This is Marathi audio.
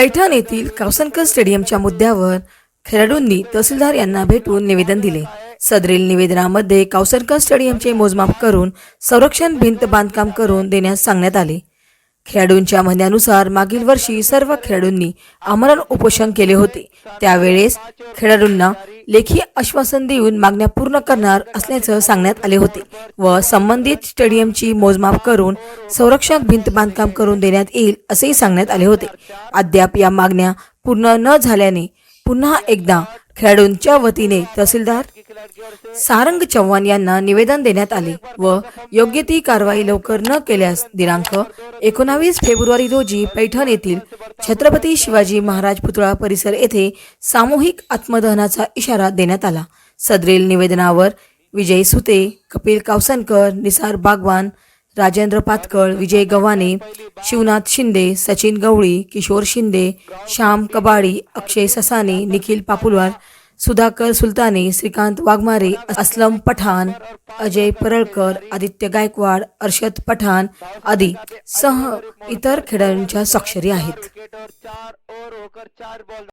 पैठण येथील कौसनकर स्टेडियमच्या मुद्द्यावर खेळाडूंनी तहसीलदार यांना भेटून निवेदन दिले। सदरील निवेदनामध्ये कौसनकर स्टेडियमचे मोजमाप करून संरक्षण भिंत बांधकाम करून देण्यास सांगण्यात आले। खेळाडूंच्या म्हणण्यानुसार मागील वर्षी सर्व खेळाडूंनी आमरण उपोषण केले होते। त्यावेळेस खेळाडूंना लेखी आश्वासन देऊन मागण्या पूर्ण करणार असल्याचं सांगण्यात आले होते व संबंधित स्टेडियमची मोजमाप करून संरक्षण भिंत बांधकाम करून देण्यात येईल असेही सांगण्यात आले होते। अद्याप या मागण्या पूर्ण न झाल्याने पुन्हा एकदा खेळाडूंच्या वतीने तहसीलदार सारंग चव्हाण यांना निवेदन देण्यात आले व योग्य ती कारवाई लवकर न केल्यास दिनांक 19 फेब्रुवारी रोजी पैठण येथील छत्रपती शिवाजी महाराज पुतळा परिसर येथे सामूहिक आत्मदहनाचा इशारा देण्यात आला। सदरील निवेदनावर विजय सुते, कपिल कौसनकर, निसार बागवान, राजेंद्र पातकळ, विजय गव्हाणे, शिवनाथ शिंदे, सचिन गवळी, किशोर शिंदे, श्याम कबाडी, अक्षय ससाने, निखिल पापुलवार, सुधाकर सुलताने, श्रीकांत वाघमारे, असलम पठाण, अजय परळकर, आदित्य गायकवाड, अर्शद पठाण आदी सह इतर खेळाडूंच्या स्वाक्षरी आहेत।